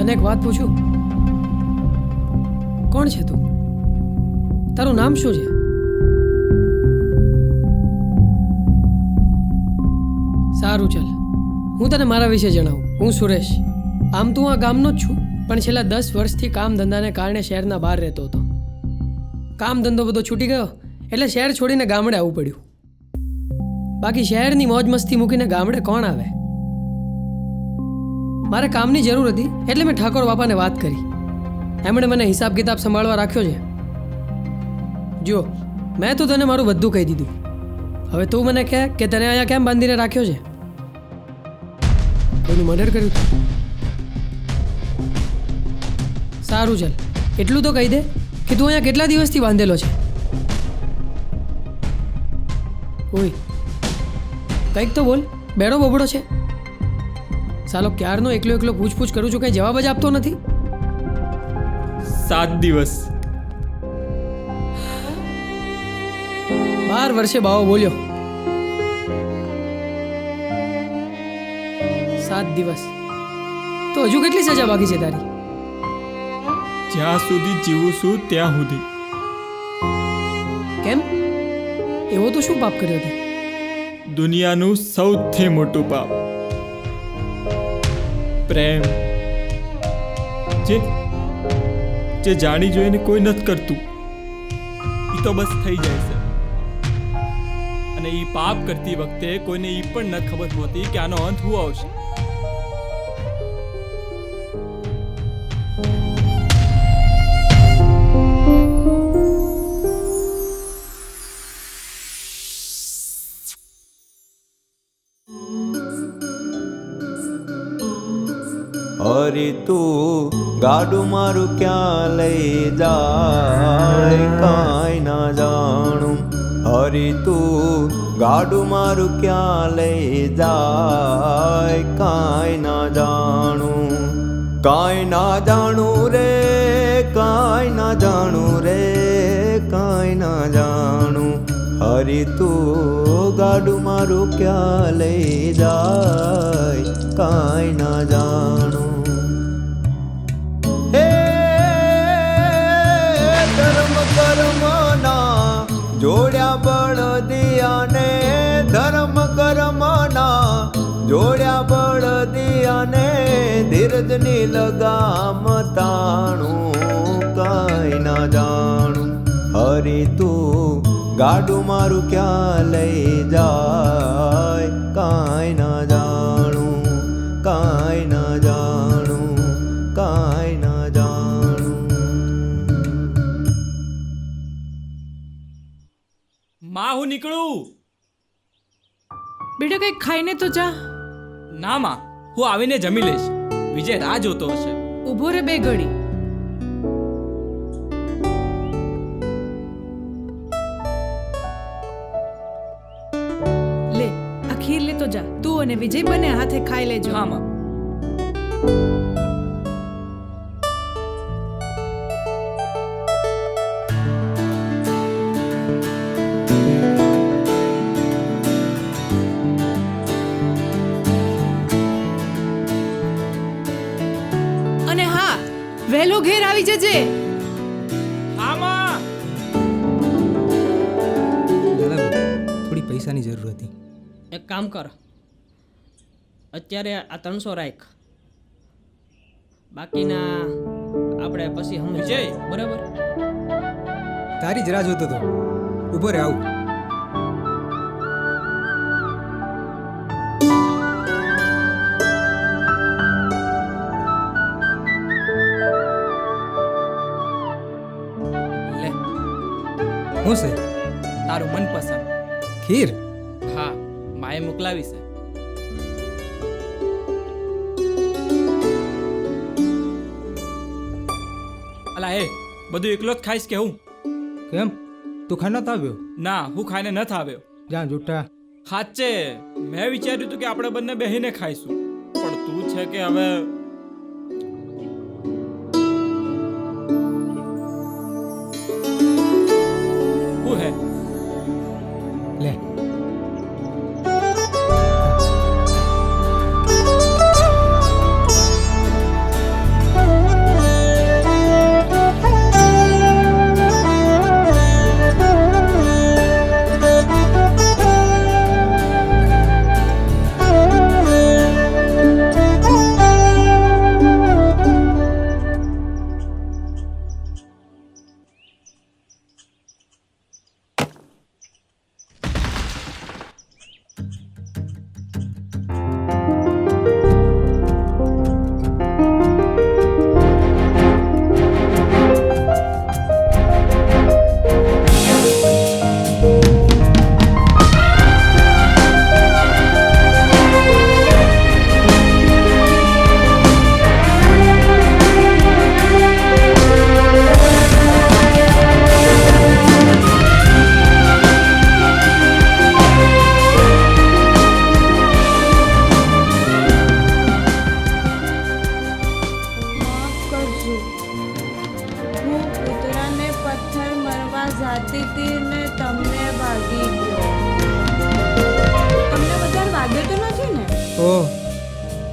તને એક વાત પૂછું? કોણ છે તું? તારું નામ શું છે? સારું ચાલ, હું તને મારા વિશે જણાવું. હું સુરેશ. આમ તું આ ગામનો જ છું, પણ છેલ્લા 10 વર્ષથી કામ ધંધાને કારણે શહેરના બહાર રહેતો હતો. કામ ધંધો બધો છૂટી ગયો એટલે શહેર છોડીને ગામડે આવવું પડ્યું. બાકી શહેરની મોજ મસ્તી મૂકીને ગામડે કોણ આવે? મારે કામની જરૂર હતી એટલે મેં ઠાકોર બાપાને વાત કરી. એમણે મને હિસાબ કિતાબ સંભાળવા રાખ્યો છે. જો મેં તો તને મારું બધું કહી દીધું. હવે તું મને કહે કે તને અહીંયા કેમ બાંધીને રાખ્યો છે? કોઈનું મર્ડર કર્યું હતું? સારું ચાલ, એટલું તો કહી દે કે તું અહીંયા કેટલા દિવસથી બાંધેલો છે? ઓય કંઈક તો બોલ, બેડો બબડો છે. સાલો ક્યારનો એકલો એકલો પૂછપૂછ કરું છું, કંઈ જવાબ જ આપતો નથી. 7 દિવસ. 12 વર્ષે બાવો બોલ્યો. 7 દિવસ તો હજુ કેટલી સજા બાકી છે તારી? જ્યાં સુધી જીવું છું ત્યાં સુધી. કેમ? એવો તો શું પાપ કર્યો તે? દુનિયાનું સૌથી મોટું પાપ. પ્રેમ. જે જાણી જોઈને કોઈ નથી કરતું, એ તો બસ થઈ જાય છે. અને એ પાપ કરતી વખતે કોઈને એ પણ ન ખબર હોતી કે આનો અંત શું આવશે. હરી તું ગાડું મારું ક્યાં લઈ જાય કાંઈ ના જાણું. હરી તું ગાડું મારું ક્યાં લઈ જાય કાંઈ ના જાણું. કાંઈ ના જાણું રે, કાંઈ ના જાણું રે, કાંઈ ના જાણું. હરી તું ગાડું મારું ક્યાં લઈ જાય કાંઈ ના જાણું. જોડ્યા બળદિયાને ધર્મ કર્મના, જોડ્યા બળદિયાને ધીરજની લગામ તાણું કાંઈ ના જાણું. હરી તું ગાડું મારું ક્યાં લઈ જાય કાંઈ ના જાણું, કાંઈ ના જાણું, કાંઈ ના જાણું. માં હું નીકળું. બેટા કંઈક ખાઈને તો જા. ના માં, હું આવીને જમી લઈશ. વિજય રાહ જોતો હશે. ઊભો રે 2 ઘડી. લે આ ખીર લેતો જા. તું અને વિજય બંને હાથે ખાઈ લેજો. હા માં. અને હા, વહેલો ઘેર આવી જજે. હા માં. થોડી પૈસાની જરૂર હતી. એક કામ કર, અત્યારે આ 300 રાખ, બાકીના આપણે પછી સમજ. વિજય. બરાબર? તારી જ રાહ જોતો હતો. ઊભો રે, આવું. લે, હું છે? તારું મનપસંદ ખીર? હા, માએ મોકલાવી છે. અલા એ બધું એકલો જ ખાઈશ કે હું? કેમ, તું ખાઈ નતો આવ્યો? ના, હું ખાઈને નથી આવ્યો. જ્યાં જૂઠા. સાચે મેં વિચાર્યું હતું કે આપણે બંને બેહીને ખાઈશું, પણ તું છે કે હવે હું હે. લે.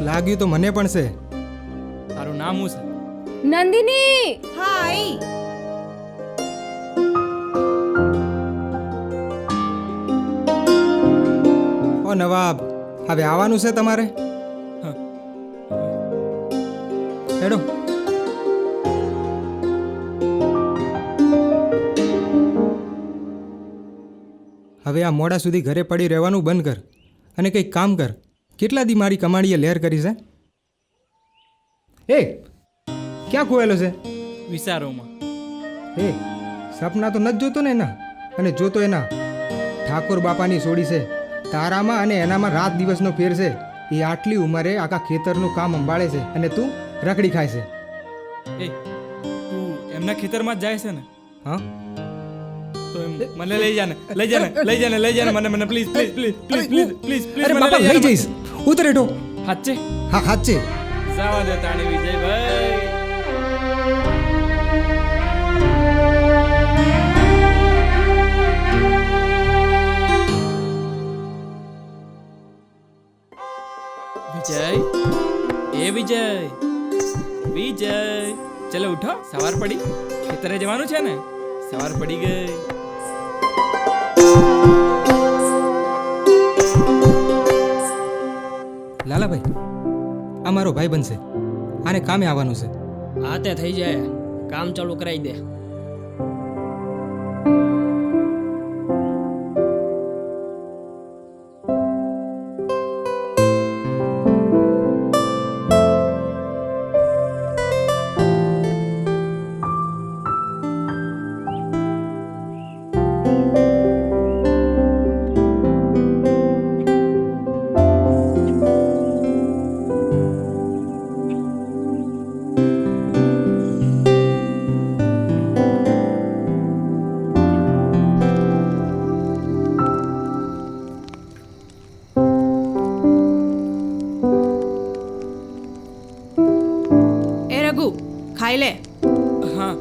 લાગ્યું તો મને પણ છે. તારું નામ શું છે? નંદિની હા આઈ. ઓ નવાબ, હવે આવવાનું છે તમારે? હા. હેડો. હવે આ મોડા સુધી ઘરે પડી રહેવાનું બંધ કર અને કંઈક કામ કર. કેટલા દી મારી કમાણીએ લહેર કરી છે? એ ક્યાં ખોયેલો છે? વિચારોમાં. એ સપના તો નથી જોતો ને એના, અને જોતો એના ઠાકોર બાપાની સોડી છે. તારામાં અને એનામાં રાત દિવસનો ફેર છે. એ આટલી ઉંમરે આખા ખેતરનું કામ સંભાળે છે અને તું રખડી ખાય છે. એ તું એમના ખેતરમાં જ જાય છે ને? હા, તો મને લઈ જાને મને પ્લીઝ અરે બાપા લઈ જઈશ. ઉતર હેઠો. હાચે હા હાચે. જવા દે તાણી વિજયભાઈ. વિજય ચલો ઉઠો, સવાર પડી. ખેતરે જવાનું છે ને? સવાર પડી ગઈ. લાલાભાઈ, આ મારો ભાઈ બનશે. આને કામે આવવાનું છે. હા તે થઈ જાય, કામ ચાલુ કરાવી દે. એ રઘુ ખાઈ લે. હા.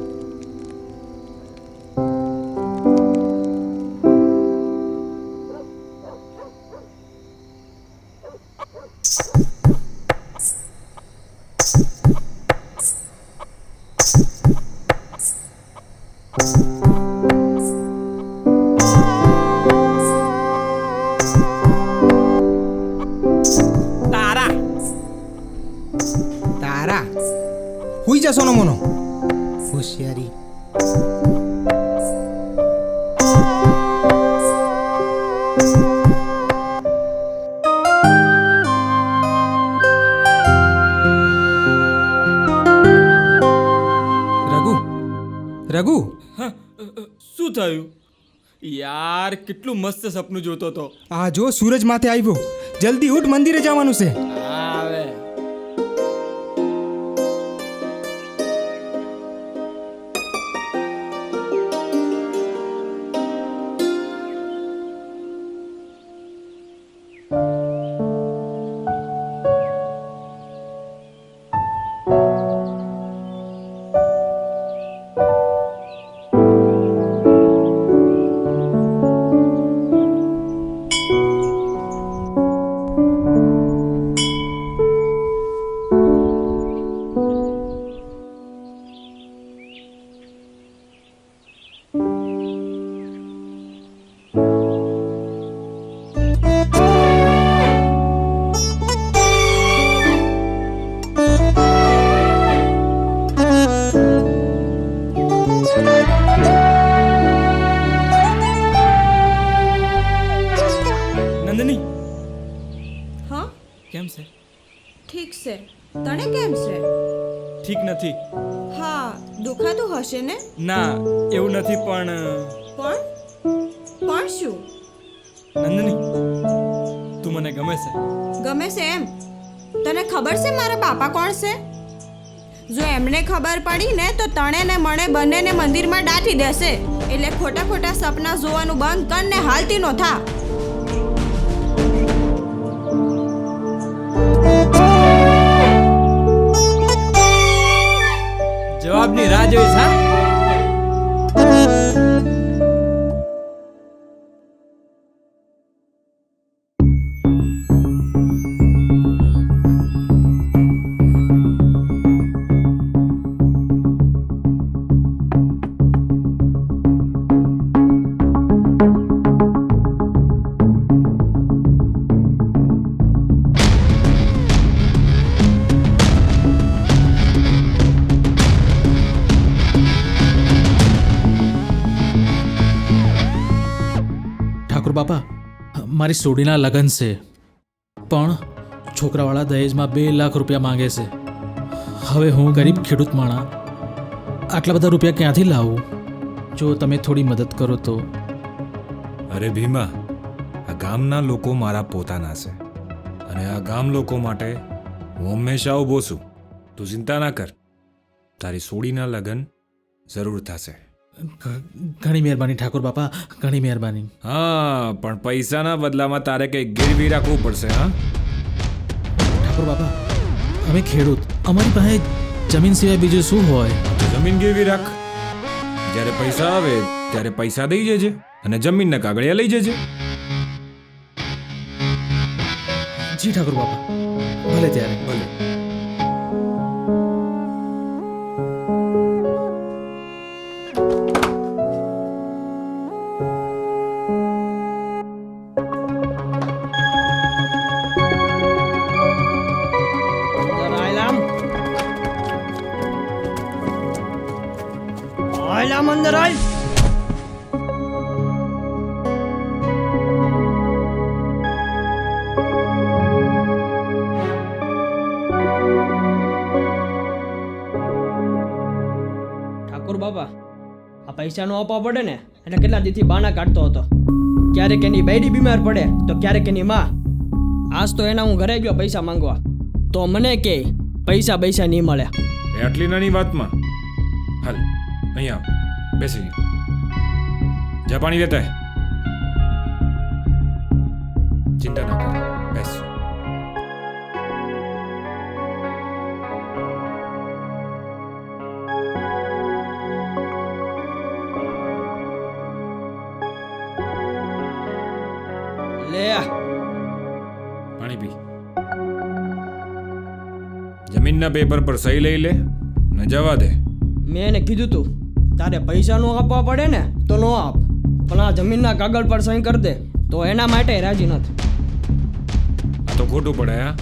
તારા હુઈ જા સોનો મોનો. હોશિયારી. રઘુ, હા, શું થયું યાર? કેટલું મસ્ત સપનું જોતો તો. આ જો સૂરજ માથે આવ્યો. જલ્દી ઉઠ, મંદિરે જવાનું છે. આવે. નંદની હા કેમ છે? ઠીક છે. તને કેમ છે? ઠીક નથી. હા દુખાતું હશે ને? ના, એવું નથી, પણ પણ શું? નંદની, તું મને ગમે છે. ગમે છે એમ? તને ખબર છે મારા બાપા કોણ છે? જો એમને ખબર પડી ને તો તણે ને મને બંનેને મંદિરમાં દાટી દેશે. એટલે ખોટા ખોટા સપના જોવાનું બંધ કર ને હાલતી નો થા. જવાબની રાહ જોઈશ. હા, બાપા, મારી સોડીના લગ્ન છે, પણ છોકરાવાળા દહેજમાં 2 લાખ રૂપિયા માંગે છે. હવે હું ગરીબ ખેડૂત માણા આટલા બધા રૂપિયા ક્યાંથી લાવું? જો તમે થોડી મદદ કરો તો. અરે ભીમા, આ ગામના લોકો મારા પોતાના છે અને આ ગામ લોકો માટે હું હંમેશા ઊભો છું. તું ચિંતા ના કર, તારી સોડીના લગ્ન જરૂર થશે. ઘણી મહેરબાની ઠાકોર બાપા, ઘણી મહેરબાની. હા, પણ પૈસાના બદલામાં તારે કંઈ ગીરવી રાખવું પડશે. હા ઠાકોર બાપા, અમે ખેડૂત, અમારી પાસે જમીન સિવાય બીજું શું હોય? તો જમીન ગીરવી રાખ. જ્યારે પૈસા આવે ત્યારે પૈસા દઈ જજે અને જમીનના કાગળિયા લઈ જજે. જી ઠાકોર બાપા, ભલે ત્યારે. ભલે. અંદર આય. ઠાકોર બાપા, આ પૈસા નો આપવા પડે ને એટલે કેટલા દીથી બાના કાઢતો હતો. ક્યારેક એની બૈરી બીમાર પડે તો ક્યારેક એની માં. આજ તો એના હું ઘરે ગયો પૈસા માંગવા, તો મને કે પૈસા નહીં મળ્યા. આટલી નાની વાતમાં હાલ અહીંયા બેસી જા, પાણી લેતા હે. ચિંતા ના કર, બેસ. લે આ પાણી પી. જમીનના પેપર પર સહી લઈ લે ને જવા દે. મેં એને કીધું તું તારે પૈસા નો આપવા પડે ને તો નો આપ, પણ આ જમીનના કાગળ પર સહી કરી દે તો એના માટે રાજી નથી. આ તો ખોટું પડે. હા,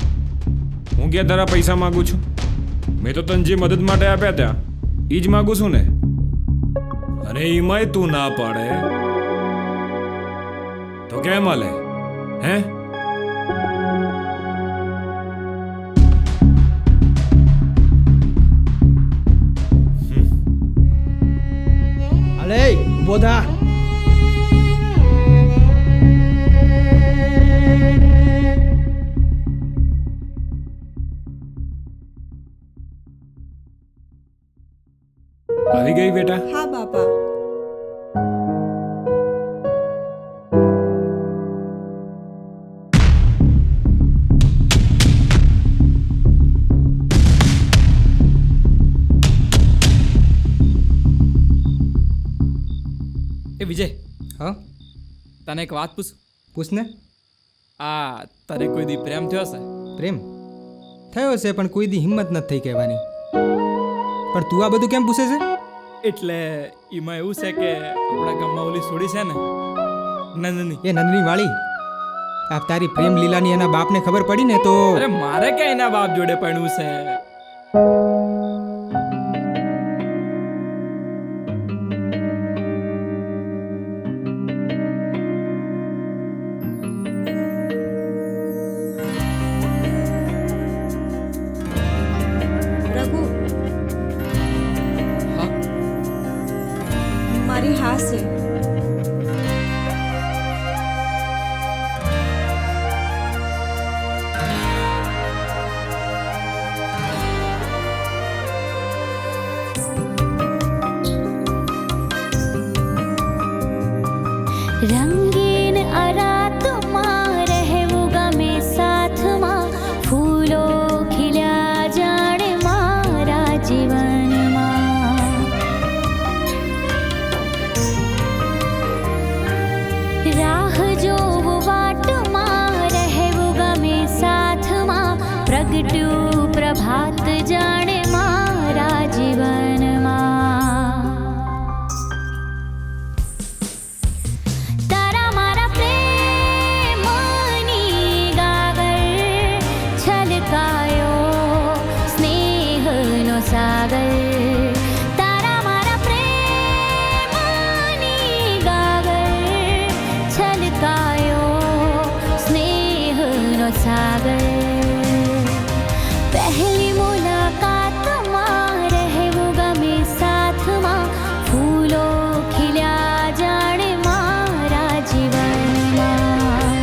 હું ક્યાં તારા પૈસા માગું છું? મેં તો તને જે મદદ માટે આપ્યા ત્યાં એ જ માગું છું ને. અને એમાંય તું ના પાડે તો કેમ હાલે? હે? અલે ઊભો થા. આવી ગઈ બેટા? હા બાપા. એ વિજય, હા, તને એક વાત પૂછું? પૂછ ને. આ તારે કોઈ દી પ્રેમ થયો છે? પ્રેમ થયો છે, પણ કોઈ દી હિંમત નથી થઈ કહેવાની. પણ તું આ બધું કેમ પૂછે છે? એટલે એમાં એવું છે કે આપણા ગામમાં ઓલી છોડી છે ને, નંદની. એ નંદની વાળી, આ તારી પ્રેમ લીલાની એના બાપને ખબર પડી ને તો અરે મારે ક્યાં એના બાપ જોડે પડ્યું છે? રઘુ, હા, મારી હા છે. रंगीन अरात मां रहવું ગમે સાથમાં, ફૂલો ખીલ્યા જાણે મારા જીવનમાં. રાહ જોવું વાટમાં રહેવું ગમે સાથમાં, પ્રગટ્યું પ્રભાત જાણે મારા જીવનમાં. તારા મારા પ્રેમની ગાગર છલકાયો સ્નેહનો સાગર. તારા મારા પ્રેમની ગાગર છલકાયો પહેલી મુલાકાતમાં રહેવું ગમે સાથમાં ફૂલો ખીલ્યા જાણે મારા જીવનમાં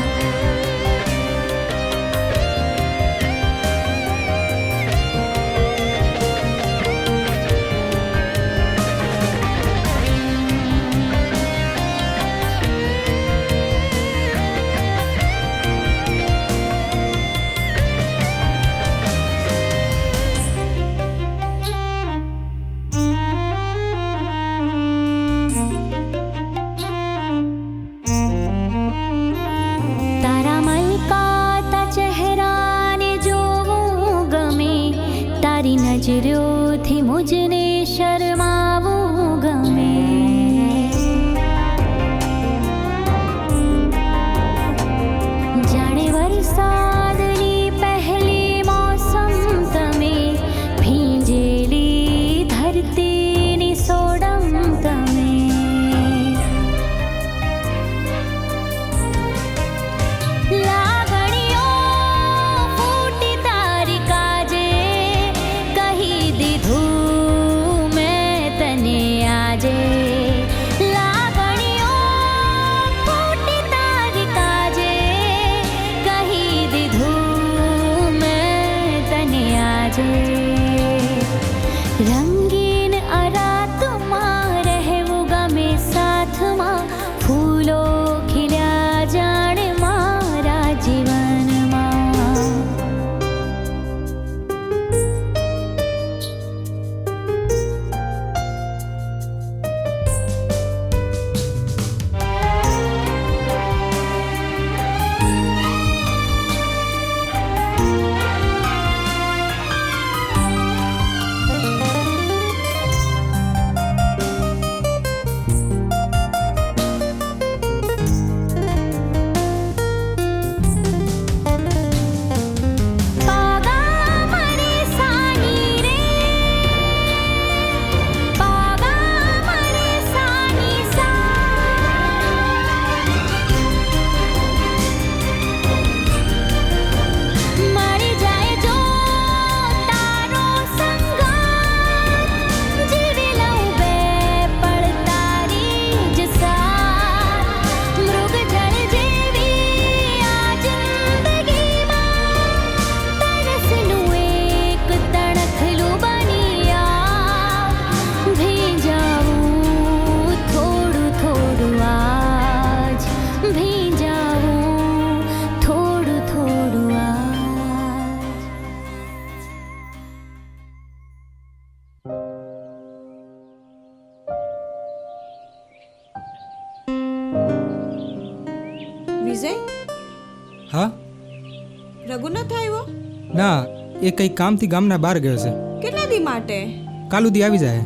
તારા મલકાતા ચહેરાને જોવું ગમે તારી નજરોથી મુજને શરમાવું ગમે જાણે વરસાદની પહેલી મોસમ તમે ભીંજેલી ધરતીની સોડમ તમે લાગણીઓ ફૂટી તારી કાજે કહી દીધું મેં તને આજે લાગણીઓ ફૂટી તારી કાજે કહી દીધું મેં તને આજે રંગીન અરાતમાં રહેવું ગમે સાથમાં ફૂલો ખીલ્યા જાણે મારા જીવનમાં પાગા મને સાની રે પાગા મને સાની મળી જાય જો તારો સંગ જીવી લઉં બે પળ તારી જ સાથ મૃગ જળ જેવી આ જિંદગીમાં તરસનું એક તણખલું બની આવ ભીંજાવું થોડું થોડું આજ ભીંજાવું થોડું થોડું આજ વિજય હા રઘુ નથી આવ્યો ના એ કંઈક કામથી ગામના બહાર ગયો છે. કેટલા દી માટે કાલુદી આવી જાય.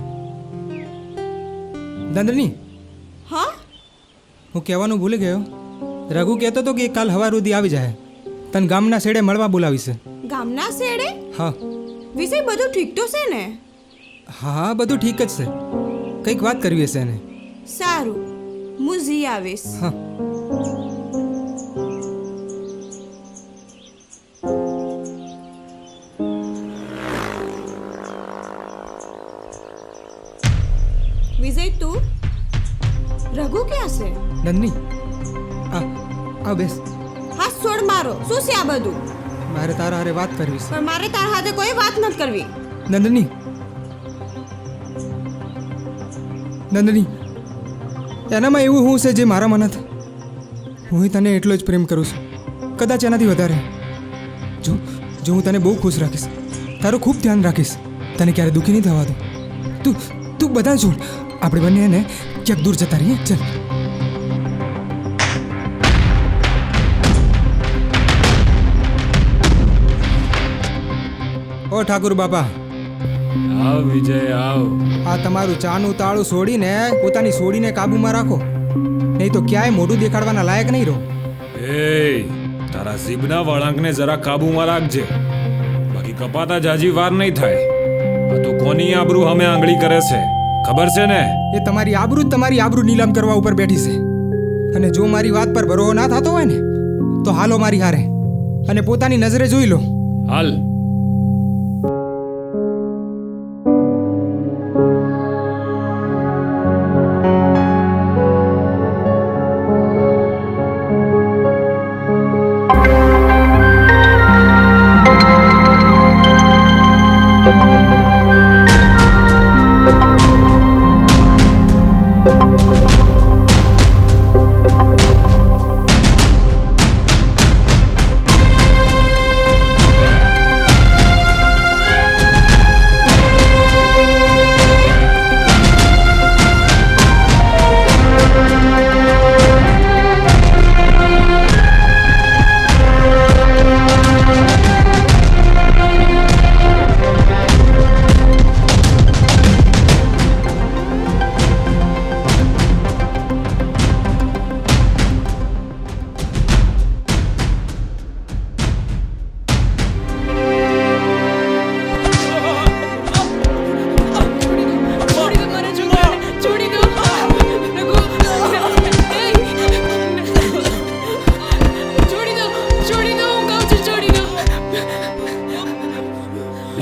નંદની હા હું કહેવાનું ભૂલી ગયો. રઘુ કહેતો હતો કે કાલ સવાર સુધી આવી જાય. તને ગામના શેડે મળવા બોલાવીશ. ગામના શેડે હા વિજય બધું ઠીક તો છે ને હા બધું ઠીક જ છે. કંઈક વાત કરવી હશે એને. સારું હું જી આવીશ હા વિજય તું રઘુ ક્યાં છે નંદની આ બેસ. હાથ છોડ મારો શું છે આ બધું મારે તારા હારે વાત કરવી છે. પણ મારે તારા હાથે કોઈ વાત નથી કરવી નંદની નંદની એનામાં એવું શું છે જે મારામાં નથી? હું તને એટલો જ પ્રેમ કરું છું, કદાચ એનાથી વધારે. જો હું તને બહુ ખુશ રાખીશ, તારું ખૂબ ધ્યાન રાખીશ, તને ક્યારે દુઃખી નહીં થવા દઉં. તું બધા છોડ, આપણે બંને એને ક્યાંક દૂર જતા રહીએ. ચાલ. ઓ ઠાકુર બાપા, આવ વિજય આવ. આ તમારું ચાનું તાળું છોડીને પોતાની છોડીને કાબૂમાં રાખો, નહીં તો ક્યાંય મોઢું દેખાડવાના લાયક નહીં રહો. એ તારા જીભના વળાંકને જરા કાબુમાં રાખજે, બાકી કપાતા જાજી વાર નહીં થાય. આ તો કોની આબરૂ અમે આંગળી કરે છે ખબર છે ને? એ તમારી આબરૂ નીલામ કરવા ઉપર બેઠી છે. અને જો મારી વાત પર ભરોસો ના થતો હોય ને તો હાલો મારી હારે અને પોતાની નજરે જોઈ લો. હાલ.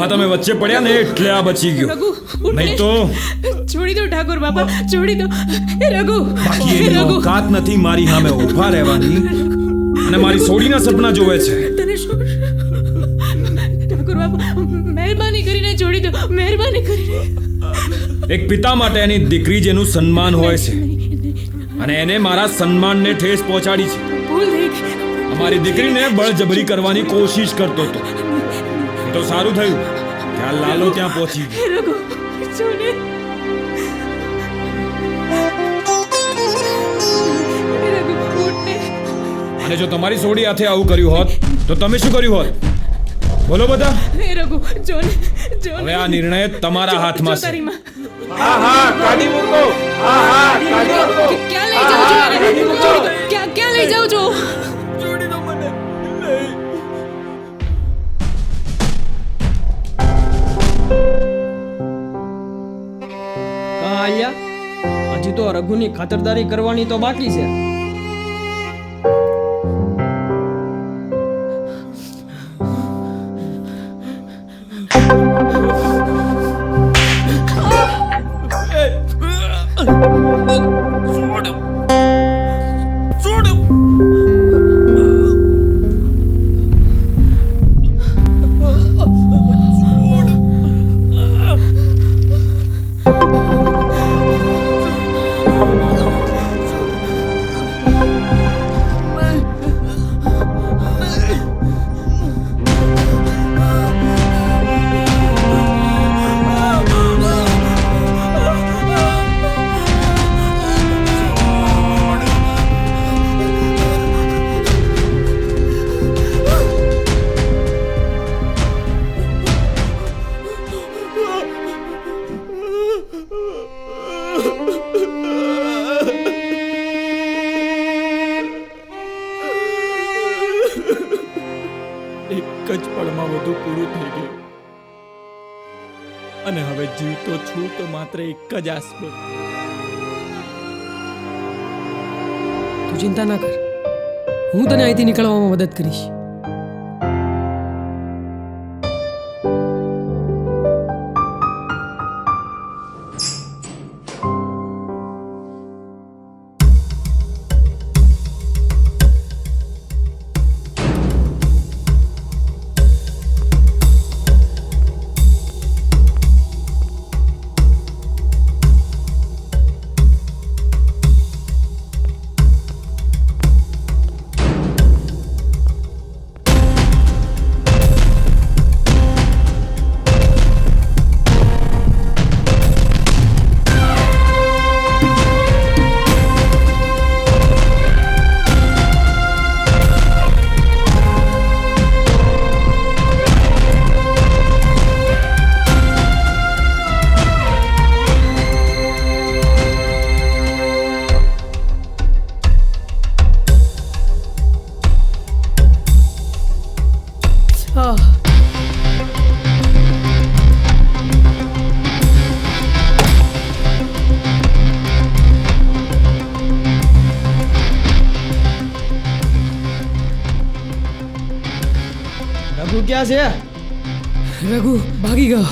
આ તમે વચ્ચે પડ્યા ને એટલે આ બચી ગયો, રઘુ ઉઠ નહીં તો છોડી દો ઠાકોર બાપા, છોડી દો. એ રઘુ, બાકી એ એની રઘુ, ઓકાત નથી મારી સામે ઊભા રહેવાની અને મારી સોડીના સપના જોવે છે. તને શું ઠાકોર બાપા, મહેરબાની કરીને છોડી દો, મહેરબાની કરીને. એક પિતા માટે એની દીકરી જેનું સન્માન હોય છે અને એને મારા સન્માનને ઠેસ પહોંચાડી છે. ભૂલ થઈ ગઈ. અમારી દીકરીને બળજબરી કરવાની કોશિશ કરતો હતો. એ તો સારું થયું કે આ લાલો ત્યાં પહોંચી ગયો. એ રઘુ, છોડે. એ રઘુ, ઉઠ ને. અને જો તમારી સોડી હાથે આવું કર્યું હોત તો તમે શું કર્યું હોત? બોલો બધા. એ રઘુ, જો ને, જો ને. હવે આ નિર્ણય તમારા હાથમાં છે. તારી માં. ક્યાં લઈ જાઓ છો મને? ક્યાં લઈ જાઓ છો? છોડી દો મને. આલ્યા, હજી તો રઘુની ખાતરદારી કરવાની તો બાકી છે. એક જ પળમાં બધું પૂરું થઈ ગયું અને હવે જીવતો છું તો માત્ર એક જ આસ પર. તું ચિંતા ના કર, હું તને અહીંથી નીકળવામાં મદદ કરીશ. રઘુ ક્યાં છે? રઘુ ભાગી ગયો.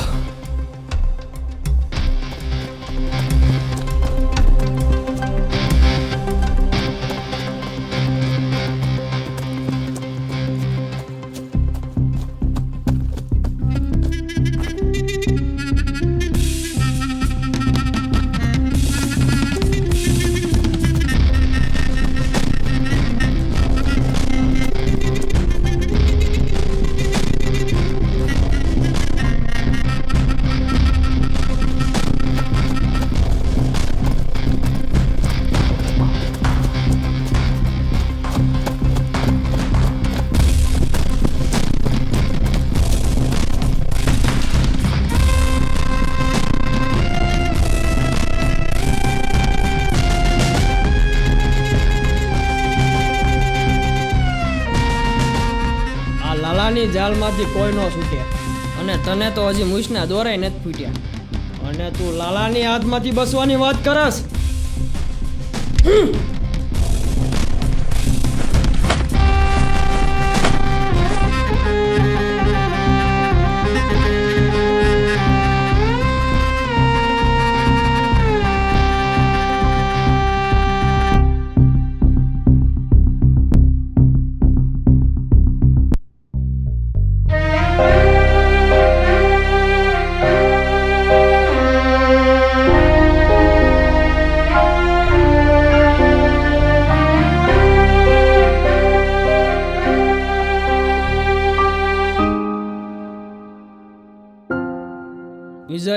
લાલાની જાલમાંથી કોઈ ન છૂટે અને તને તો હજી મૂછના દોરાય નથી ફૂટ્યા અને તું લાલાની હાથમાંથી બસવાની વાત કરસ. વિજય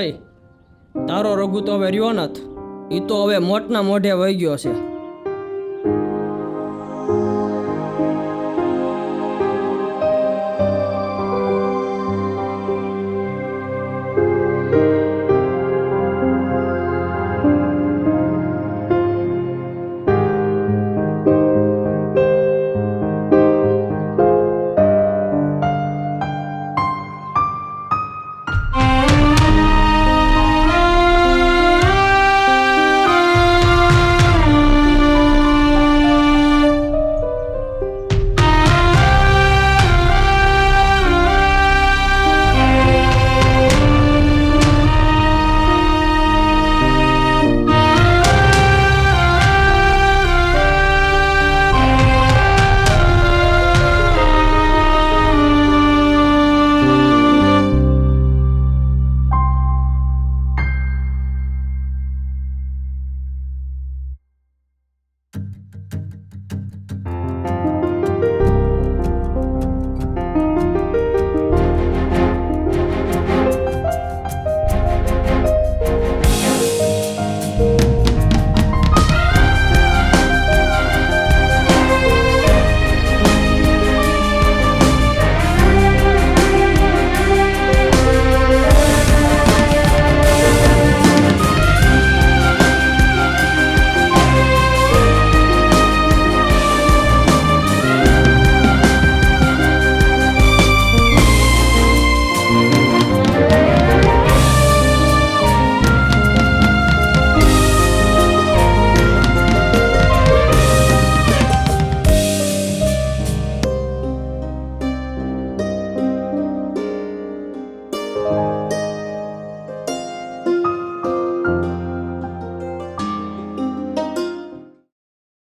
તારો રઘુ તો હવે રહ્યો નથી એ તો હવે મોટના મોઢે વહી ગયો છે